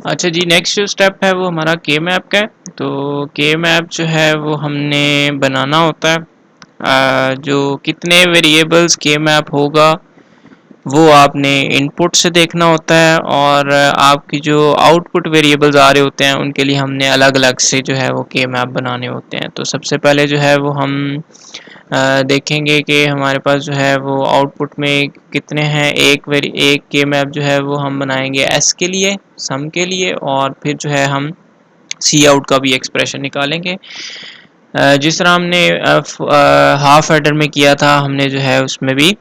अच्छा जी, नेक्स्ट जो स्टेप है वो हमारा के मैप का है। तो के मैप जो है वो हमने बनाना होता है। जो कितने वेरिएबल्स के मैप होगा वो आपने इनपुट से देखना होता है, और आपकी जो आउटपुट वेरिएबल्स आ रहे होते हैं उनके लिए हमने अलग अलग से जो है वो के मैप बनाने होते हैं। तो सबसे पहले जो है वो हम देखेंगे कि हमारे पास जो है वो आउटपुट में कितने हैं। एक के मैप जो है वो हम बनाएंगे एस के लिए, सम के लिए, और फिर जो है हम सी आउट का भी एक्सप्रेशन निकालेंगे। जिस तरह हमने हाफ एडर में किया था, हमने जो है उसमें भी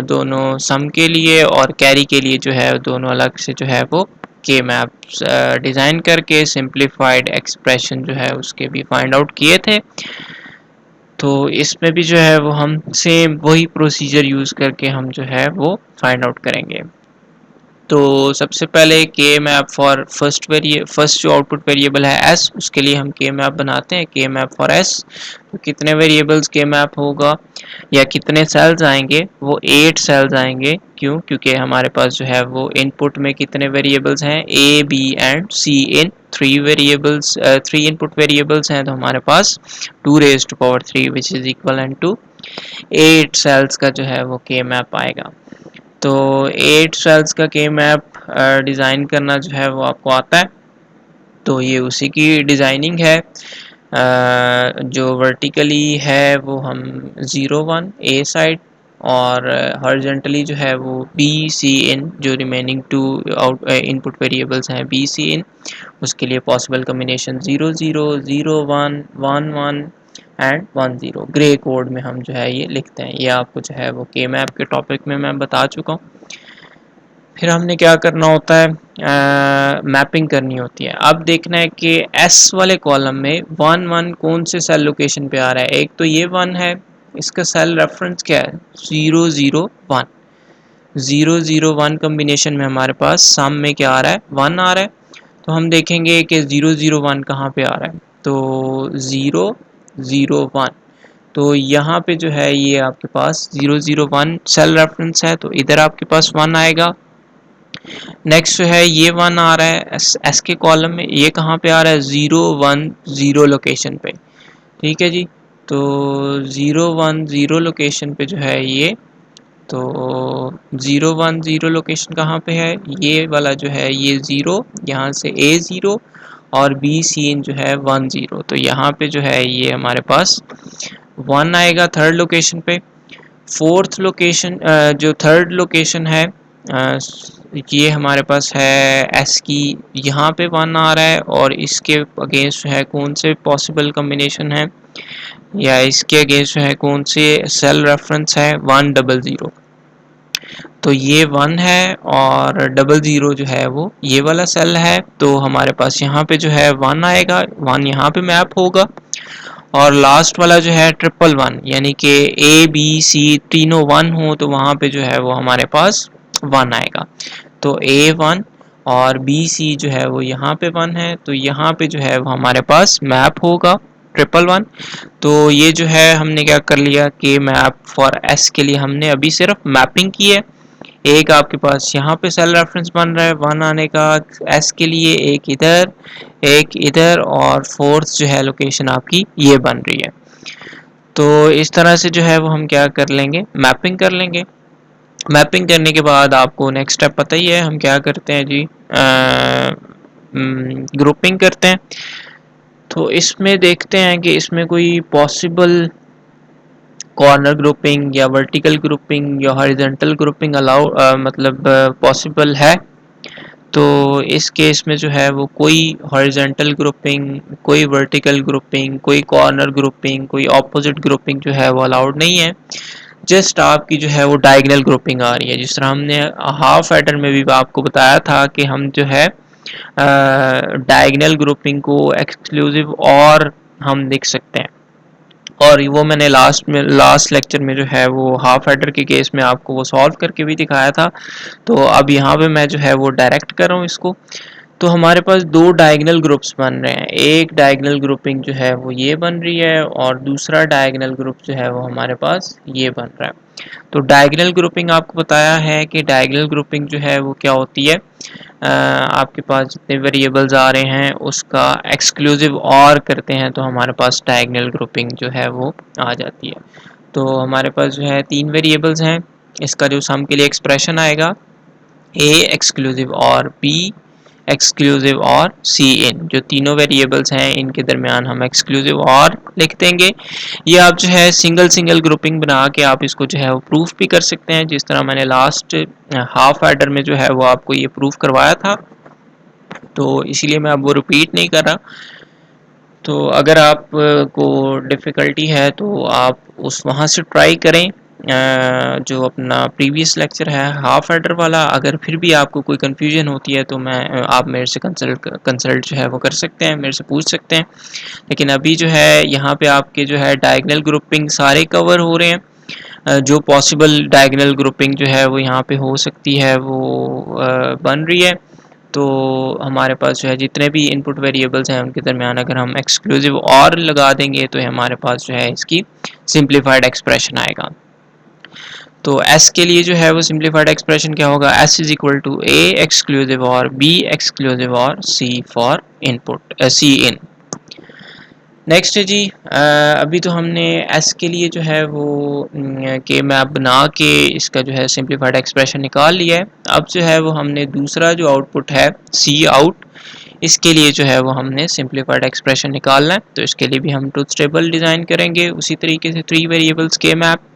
दोनों सम के लिए और कैरी के लिए जो है दोनों अलग से जो है वो के मैप्स डिज़ाइन करके सिंप्लीफाइड एक्सप्रेशन जो है उसके भी फाइंड आउट किए थे। तो इसमें भी जो है वो हम सेम वही प्रोसीजर यूज़ करके हम जो है वो फाइंड आउट करेंगे। तो सबसे पहले के मैप फॉर फर्स्ट जो आउटपुट वेरिएबल है एस, उसके लिए हम के मैप बनाते हैं। के मैप फॉर एस, तो कितने वेरिएबल्स के मैप होगा या कितने सेल्स आएंगे, वो 8 सेल्स आएंगे। क्यों? क्योंकि हमारे पास जो है वो इनपुट में कितने वेरिएबल्स हैं, a b and c in 3 input variables हैं। तो हमारे पास 2⁻³ which is equal to 8 cells का जो है वो के मैप आएगा। तो 8 सेल्स का के मैप डिज़ाइन करना जो है वो आपको आता है। तो ये उसी की डिज़ाइनिंग है। जो वर्टिकली है वो हम 0 1 ए साइड, और हॉरिजॉन्टली जो है वो बी सी इन, जो रिमेनिंग 2 इनपुट वेरिएबल्स हैं बी सी इन, उसके लिए possible combination 0 0 0 1 1 1 and 1 0 grey code में हम जो है ये लिखते हैं। ये आपको जो है वो के मैप के टॉपिक में मैं बता चुका हूँ। फिर हमने क्या करना होता है, मैपिंग करनी होती है। अब देखना है कि एस वाले कॉलम में 1 1 कौन से सेल लोकेशन पे आ रहा है। एक तो ये 1 है, इसका सेल रेफरेंस क्या है, 0 0 1। 0 0 1 कम्बिनेशन में हमारे पास सम में क्या आ रहा है, 1 आ रहा है। तो हम देखेंगे कि 0 0 1 कहाँ पे आ रहा है। तो 0 0 1, तो यहाँ पे जो है ये आपके पास 0 0 1 सेल रेफरेंस है, तो इधर आपके पास 1 आएगा। नेक्स्ट जो है ये 1 आ रहा है एस के कॉलम में, ये कहाँ पे आ रहा है, 0 1 0 लोकेशन पे। ठीक है जी। तो 0 1 0 लोकेशन पे जो है ये, तो 0 1 0 लोकेशन कहाँ पे है, ये वाला जो है ये 0, यहाँ से A 0 और B सीन जो है 1 0। तो यहाँ पे जो है ये हमारे पास 1 आएगा थर्ड लोकेशन पे। फोर्थ लोकेशन, जो थर्ड लोकेशन है, ये हमारे पास है एस की, यहाँ पे 1 आ रहा है, और इसके अगेंस्ट है कौन से पॉसिबल कम्बिनेशन है, या इसके अगेंस्ट है कौन से सेल रेफरेंस है, 1 0 0। तो ये 1 है, और 0 0 जो है वो ये वाला सेल है। तो हमारे पास यहाँ पे जो है 1 आएगा, 1 यहाँ पे मैप होगा। और लास्ट वाला जो है 1 1 1, यानी कि ए बी सी तीनों 1 हो, तो वहाँ पे जो है वो हमारे पास 1 आएगा। तो ए 1 और बी सी जो है वो यहाँ पे 1 है, तो यहाँ पे जो है वो हमारे पास मैप होगा 1 1 1। तो ये जो है हमने क्या कर लिया कि मैप फॉर एस के लिए हमने अभी सिर्फ मैपिंग की है। एक आपके पास यहाँ पे सेल रेफरेंस बन रहा है 1 आने का एस के लिए, एक इधर, और फोर्थ जो है लोकेशन आपकी ये बन रही है। तो इस तरह से जो है वो हम क्या कर लेंगे, मैपिंग कर लेंगे। मैपिंग करने के बाद आपको नेक्स्ट स्टेप पता ही है, हम क्या करते हैं जी, ग्रुपिंग करते हैं। तो इसमें देखते हैं कि इसमें कोई पॉसिबल कॉर्नर ग्रुपिंग या वर्टिकल ग्रुपिंग या हॉरिजॉन्टल ग्रुपिंग अलाउ मतलब पॉसिबल है। तो इस केस में जो है वो कोई हॉरिजॉन्टल ग्रुपिंग, कोई वर्टिकल ग्रुपिंग, कोई कॉर्नर ग्रुपिंग, कोई ऑपोजिट ग्रुपिंग जो है वो अलाउड नहीं है। जस्ट आपकी जो है वो डायगोनल ग्रुपिंग आ रही है। जिस तरह हमने हाफ एडर में भी आपको बताया था कि हम जो है डायगोनल ग्रुपिंग को एक्सक्लूसिव और हम देख सकते हैं, और वो मैंने लास्ट लेक्चर में जो है वो हाफ एडर के केस में आपको वो सॉल्व करके भी दिखाया था। तो अब यहाँ पे मैं जो है वो डायरेक्ट कर रहा हूँ इसको। तो हमारे पास दो डायगोनल ग्रुप्स बन रहे हैं। एक डायगोनल ग्रुपिंग जो है वो ये बन रही है और दूसरा डायगोनल ग्रुप जो है वो हमारे पास ये बन रहा है। तो डायगोनल ग्रुपिंग आपको बताया है कि डायगोनल ग्रुपिंग जो है वो क्या होती है। आपके पास जितने वेरिएबल्स आ रहे हैं उसका एक्सक्लूसिव और करते हैं तो हमारे पास डायगोनल ग्रुपिंग जो है वो आ जाती है। तो हमारे पास जो है तीन वेरिएबल्स हैं। इसका जो सम के लिए एक्सप्रेशन आएगा ए एक्सक्लूसिव और बी एक्सक्लूसिव और सी इन, जो तीनों वेरिएबल्स हैं इनके दरमियान हम एक्सक्लूसिव और लिख देंगे। ये आप जो है सिंगल सिंगल ग्रुपिंग बना के आप इसको जो है वो प्रूफ भी कर सकते हैं, जिस तरह मैंने लास्ट हाफ एडर में जो है वो आपको ये प्रूफ करवाया था, तो इसीलिए मैं अब वो रिपीट नहीं कर रहा। तो अगर आप को डिफ़िकल्टी है तो आप उस वहाँ से ट्राई करें जो अपना प्रीवियस लेक्चर है हाफ एडर वाला। अगर फिर भी आपको कोई कन्फ्यूजन होती है तो आप मेरे से कंसल्ट जो है वो कर सकते हैं, मेरे से पूछ सकते हैं। लेकिन अभी जो है यहाँ पे आपके जो है डायगोनल ग्रुपिंग सारे कवर हो रहे हैं। जो पॉसिबल डायगोनल ग्रुपिंग जो है वो यहाँ पे हो सकती है वो बन रही है। तो हमारे पास जो है जितने भी इनपुट वेरिएबल्स हैं उनके दरमियान अगर हम एक्सक्लूसिव और लगा देंगे तो हमारे पास जो है इसकी सिंप्लीफाइड एक्सप्रेशन आएगा। तो s के लिए जो है वो सिंप्लीफाइड एक्सप्रेशन क्या होगा, s is equal to a exclusive or b exclusive or c for input c in. Next है जी, अभी तो हमने s के लिए जो है वो के मैप बना के इसका जो है सिंप्लीफाइड एक्सप्रेशन निकाल लिया है। अब जो है वो हमने दूसरा जो आउटपुट है सी आउट, इसके लिए जो है वो हमने सिंप्लीफाइड एक्सप्रेशन निकालना है। तो इसके लिए भी हम ट्रुथ टेबल डिज़ाइन करेंगे उसी तरीके से थ्री वेरिएबल्स के मैप।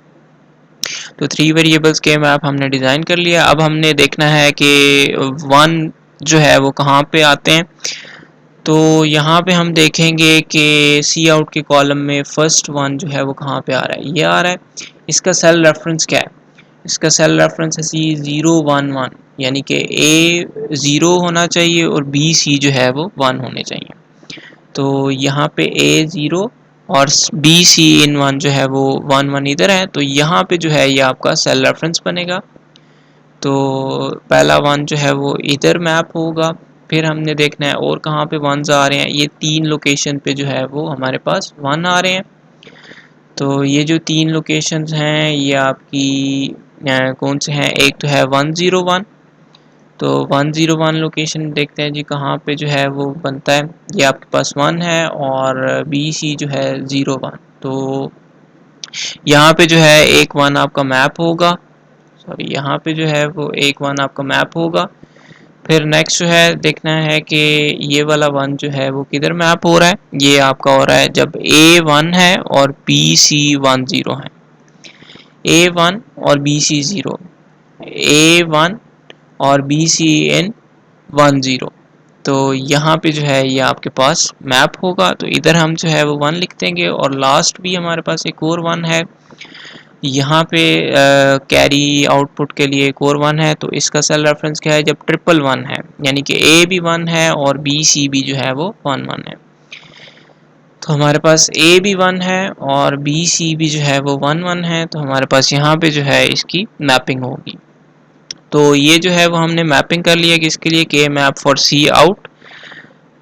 तो थ्री वेरिएबल्स के मैप हमने डिज़ाइन कर लिया। अब हमने देखना है कि वन जो है वो कहाँ पे आते हैं। तो यहाँ पे हम देखेंगे कि सी आउट के कॉलम में फर्स्ट वन जो है वो कहाँ पे आ रहा है, ये आ रहा है। इसका सेल रेफरेंस क्या है, इसका सेल रेफरेंस है C011, यानी कि A 0 होना चाहिए और B C जो है वो 1 होने चाहिए। तो यहाँ पे A 0 और B C इन 1 जो है वो 1 1 इधर है, तो यहाँ पे जो है ये आपका सेल रेफरेंस बनेगा। तो पहला वन जो है वो इधर मैप होगा। फिर हमने देखना है और कहाँ पे वंस आ रहे हैं, ये तीन लोकेशन पे जो है वो हमारे पास वन आ रहे हैं। तो ये जो तीन लोकेशंस हैं ये आपकी कौन से हैं, एक तो है 101। तो 101 लोकेशन देखते हैं जी कहाँ पे जो है वो बनता है। ये आपके पास 1 है और BC जो है 01। तो यहाँ पे जो है एक 1 आपका मैप होगा, सॉरी यहाँ पे जो है वो एक 1 आपका मैप होगा। फिर नेक्स्ट जो है देखना है कि ये वाला 1 जो है वो किधर मैप हो रहा है। ये आपका हो रहा है जब A 1 है और BC 10 है। A 1 और BC 0, A 1 और BC इन 10। तो यहाँ पे जो है ये आपके पास मैप होगा। तो इधर हम जो है वो 1 लिख देंगे और लास्ट भी हमारे पास एक और 1 है। यहाँ पे कैरी आउटपुट के लिए एक और 1 है। तो इसका सेल रेफरेंस क्या है, जब 111 है, यानी कि A भी 1 है और BC भी जो है वो 1 1 है। तो हमारे पास A भी 1 है और BC भी जो है वो 1 1 है। तो हमारे पास यहाँ पे जो है इसकी मैपिंग होगी। तो ये जो है वो हमने मैपिंग कर लिया कि इसके लिए के मैप फॉर सी आउट।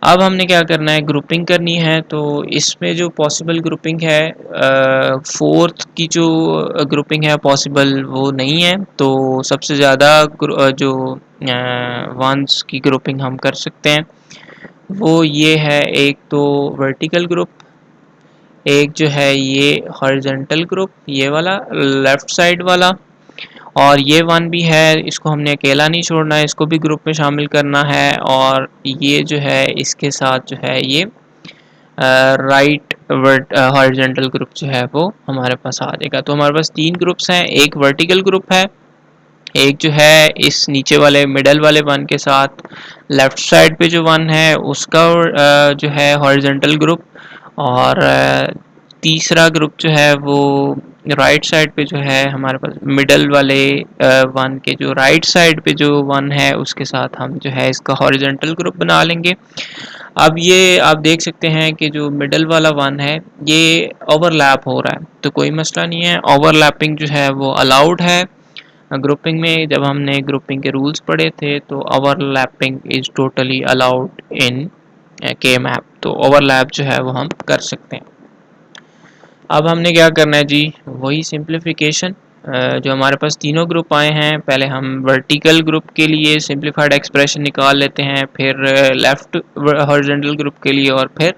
अब हमने क्या करना है, ग्रुपिंग करनी है। तो इसमें जो पॉसिबल ग्रुपिंग है, फोर्थ की जो ग्रुपिंग है पॉसिबल वो नहीं है। तो सबसे ज़्यादा जो वंस की ग्रुपिंग हम कर सकते हैं वो ये है, एक तो वर्टिकल ग्रुप, एक जो है ये हॉरिजॉन्टल ग्रुप ये वाला लेफ्ट साइड वाला, और ये 1 भी है, इसको हमने अकेला नहीं छोड़ना है, इसको भी ग्रुप में शामिल करना है। और ये जो है इसके साथ जो है ये राइट हॉरिजॉन्टल ग्रुप जो है वो हमारे पास आ जाएगा। तो हमारे पास तीन ग्रुप्स हैं, एक वर्टिकल ग्रुप है, एक जो है इस नीचे वाले मिडल वाले 1 के साथ लेफ्ट साइड पे जो 1 है उसका जो है हॉरिजॉन्टल ग्रुप, और तीसरा ग्रुप जो है वो राइट साइड पे जो है हमारे पास मिडल वाले 1 के जो राइट साइड पे जो 1 है उसके साथ हम जो है इसका हॉरिजॉन्टल ग्रुप बना लेंगे। अब ये आप देख सकते हैं कि जो मिडल वाला 1 है ये ओवरलैप हो रहा है, तो कोई मसला नहीं है, ओवरलैपिंग जो है वो अलाउड है। ग्रुपिंग में जब हमने ग्रुपिंग के रूल्स पढ़े थे तो overlapping is totally allowed in के मैप, तो ओवरलैप जो है वो हम कर सकते हैं। अब हमने क्या करना है जी, वही सिंप्लीफिकेशन। जो हमारे पास तीनों ग्रुप आए हैं, पहले हम वर्टिकल ग्रुप के लिए सिंप्लीफाइड एक्सप्रेशन निकाल लेते हैं, फिर लेफ्ट हॉरिजॉन्टल ग्रुप के लिए और फिर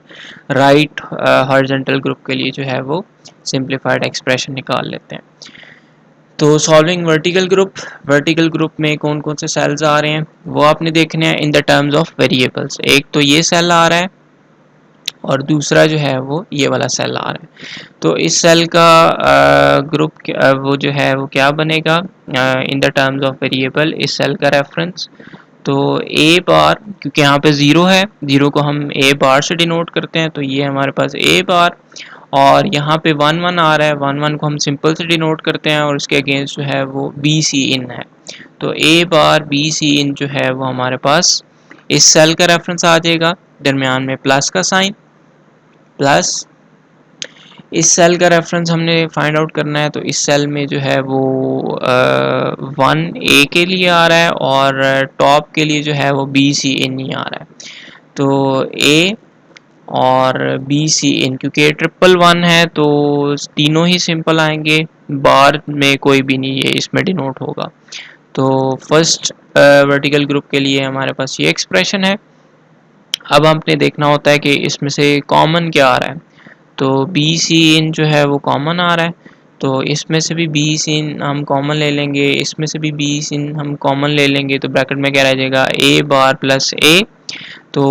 राइट हॉरिजॉन्टल ग्रुप के लिए जो है वो सिंप्लीफाइड एक्सप्रेशन निकाल लेते हैं। तो सॉल्विंग वर्टिकल ग्रुप में कौन कौन से सेल्स आ रहे हैं वो आपने देखने हैं in the terms of variables. एक तो ये सेल आ रहा है और दूसरा जो है वो ये वाला सेल आ रहा है। तो इस सेल का ग्रुप वो जो है वो क्या बनेगा in the terms of variable, इस सेल का रेफरेंस। तो ए बार, क्योंकि यहाँ पे ज़ीरो है, ज़ीरो को हम ए बार से डिनोट करते हैं, तो ये हमारे पास ए बार। और यहाँ पे 1 1 आ रहा है, 1 1 को हम सिंपल से डिनोट करते हैं और उसके अगेंस्ट जो है वो बी सी इन है। तो ए बार बी सी इन जो है वो हमारे पास इस सेल का रेफरेंस आ जाएगा, दरमियान में प्लस का साइन, प्लस इस सेल का रेफरेंस हमने फाइंड आउट करना है। तो इस सेल में जो है वो 1 ए के लिए आ रहा है और टॉप के लिए जो है वो बी सी इन ही आ रहा है। तो ए और बी सी इन, क्योंकि ये 1 है तो तीनों ही सिंपल आएंगे, बार में कोई भी नहीं है इसमें डिनोट होगा। तो फर्स्ट वर्टिकल ग्रुप के लिए हमारे पास ये एक्सप्रेशन है। अब हमने देखना होता है कि इसमें से कॉमन क्या आ रहा है। तो बी सी इन जो है वो कॉमन आ रहा है, तो इसमें से भी बी सी इन हम कॉमन ले लेंगे, इसमें से भी बी सी इन हम कॉमन ले लेंगे। तो ब्रैकेट में क्या रह जाएगा, ए बार प्लस ए। तो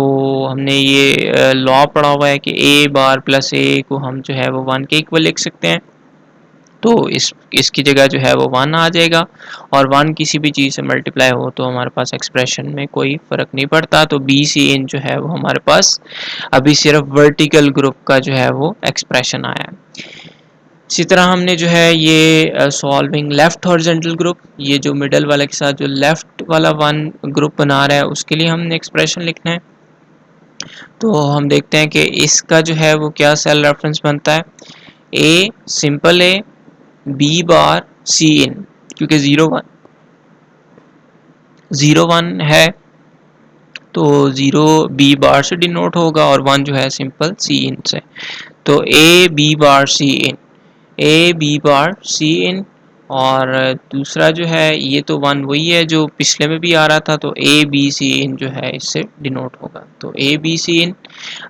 हमने ये लॉ पढ़ा हुआ है कि ए बार प्लस ए को हम जो है वो 1 के इक्वल लिख सकते हैं। तो इसकी जगह जो है वो 1 आ जाएगा, और 1 किसी भी चीज़ से मल्टीप्लाई हो तो हमारे पास एक्सप्रेशन में कोई फ़र्क नहीं पड़ता। तो बी सी इन जो है वो हमारे पास अभी सिर्फ वर्टिकल ग्रुप का जो है वो एक्सप्रेशन आया है। इसी तरह हमने जो है ये सॉल्विंग लेफ्ट हॉरिजॉन्टल ग्रुप, ये जो मिडल वाले के साथ जो लेफ्ट वाला 1 ग्रुप बना रहा है उसके लिए हमने एक्सप्रेशन लिखना है। तो हम देखते हैं कि इसका जो है वो क्या सेल रेफरेंस बनता है, a simple A B bar सी इन, क्योंकि 0 1 है तो 0 बी बार से डिनोट होगा और 1 जो है सिंपल सी इन से। तो A B bar C in, A B bar सी इन, और दूसरा जो है ये तो 1 वही है जो पिछले में भी आ रहा था, तो ए बी सी इन जो है इससे डिनोट होगा। तो ए बी सी इन,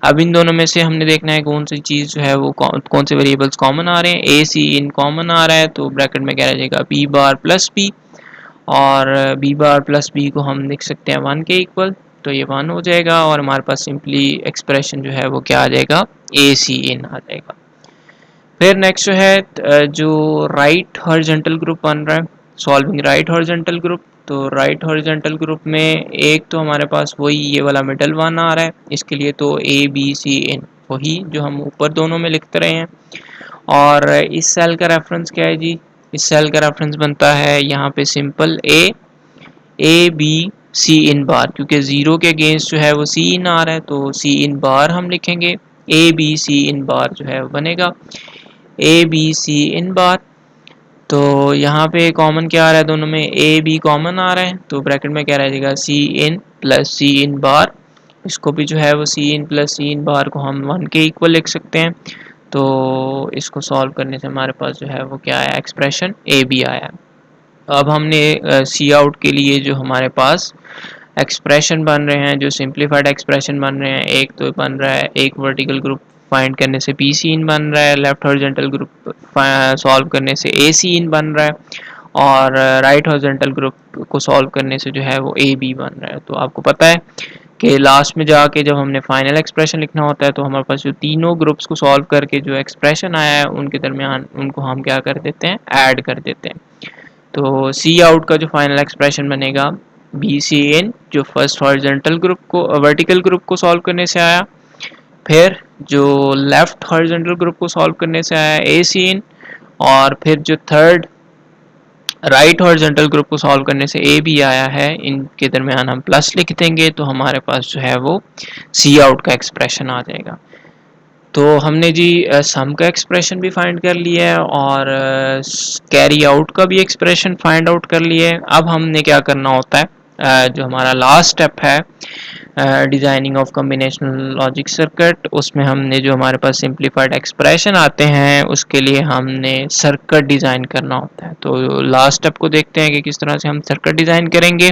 अब इन दोनों में से हमने देखना है कौन सी चीज़ जो है वो कौन से वेरिएबल्स कॉमन आ रहे हैं। ए सी इन कॉमन आ रहा है, तो ब्रैकेट में क्या रह जाएगा, बी बार प्लस बी, और बी बार प्लस बी को हम लिख सकते हैं 1 के इक्वल, तो ये 1 हो जाएगा और हमारे पास सिंपली एक्सप्रेशन जो है वो क्या आ जाएगा, ए सी इन आ जाएगा। फिर नेक्स्ट जो है जो राइट हॉरिजॉन्टल ग्रुप बन रहा है, सॉल्विंग राइट हॉरिजॉन्टल ग्रुप। तो राइट हॉरिजॉन्टल ग्रुप में एक तो हमारे पास वही ये वाला मिडल 1 आ रहा है, इसके लिए तो ए बी सी इन वही जो हम ऊपर दोनों में लिखते रहे हैं। और इस सेल का रेफरेंस क्या है जी, इस सेल का रेफरेंस बनता है यहाँ पे सिंपल ए बी सी इन बार, क्योंकि 0 के अगेंस्ट जो है वो सी इन आ रहा है, तो सी इन बार हम लिखेंगे, ए बी सी इन बार जो है वो बनेगा ए बी सी इन बार। तो यहाँ पे कॉमन क्या आ रहा है, दोनों में ए बी कॉमन आ रहा है, तो ब्रैकेट में क्या रहेगा, सी इन प्लस सी इन बार। इसको भी जो है वो सी इन प्लस सी इन बार को हम 1 के इक्वल लिख सकते हैं। तो इसको सॉल्व करने से हमारे पास जो है वो क्या आया, एक्सप्रेशन ए बी आया। अब हमने सी आउट के लिए जो हमारे पास एक्सप्रेशन बन रहे हैं, जो सिंप्लीफाइड एक्सप्रेशन बन रहे हैं, एक तो बन रहा है एक वर्टिकल ग्रुप फाइंड करने से पी सी इन बन रहा है, लेफ्ट हॉरिजॉन्टल ग्रुप सॉल्व करने से ए सी इन बन रहा है, और राइट हॉरिजॉन्टल ग्रुप को सॉल्व करने से जो है वो ए बी बन रहा है। तो आपको पता है कि लास्ट में जाके जब हमने फाइनल एक्सप्रेशन लिखना होता है तो हमारे पास जो तीनों ग्रुप्स को सॉल्व करके जो एक्सप्रेशन आया है उनके दरमियान उनको हम क्या कर देते हैं, ऐड कर देते हैं। तो सी आउट का जो फाइनल एक्सप्रेशन बनेगा, बी सी इन जो फर्स्ट हॉरिजॉन्टल ग्रुप को वर्टिकल ग्रुप को सॉल्व करने से आया, फिर जो लेफ्ट हॉरिजॉन्टल ग्रुप को सॉल्व करने से आया ए सी इन, और फिर जो थर्ड राइट हॉरिजॉन्टल ग्रुप को सॉल्व करने से ए बी आया है, इनके दरमियान हम प्लस लिख देंगे तो हमारे पास जो है वो सी आउट का एक्सप्रेशन आ जाएगा। तो हमने जी सम का एक्सप्रेशन भी फाइंड कर लिया है और कैरी आउट का भी एक्सप्रेशन फाइंड आउट कर लिया है। अब हमने क्या करना होता है, जो हमारा लास्ट स्टेप है designing of combinational logic circuit, उसमें हमने जो हमारे पास सिंप्लीफाइड एक्सप्रेशन आते हैं उसके लिए हमने सर्किट डिज़ाइन करना होता है। तो लास्ट स्टेप को देखते हैं कि किस तरह से हम सर्किट डिज़ाइन करेंगे।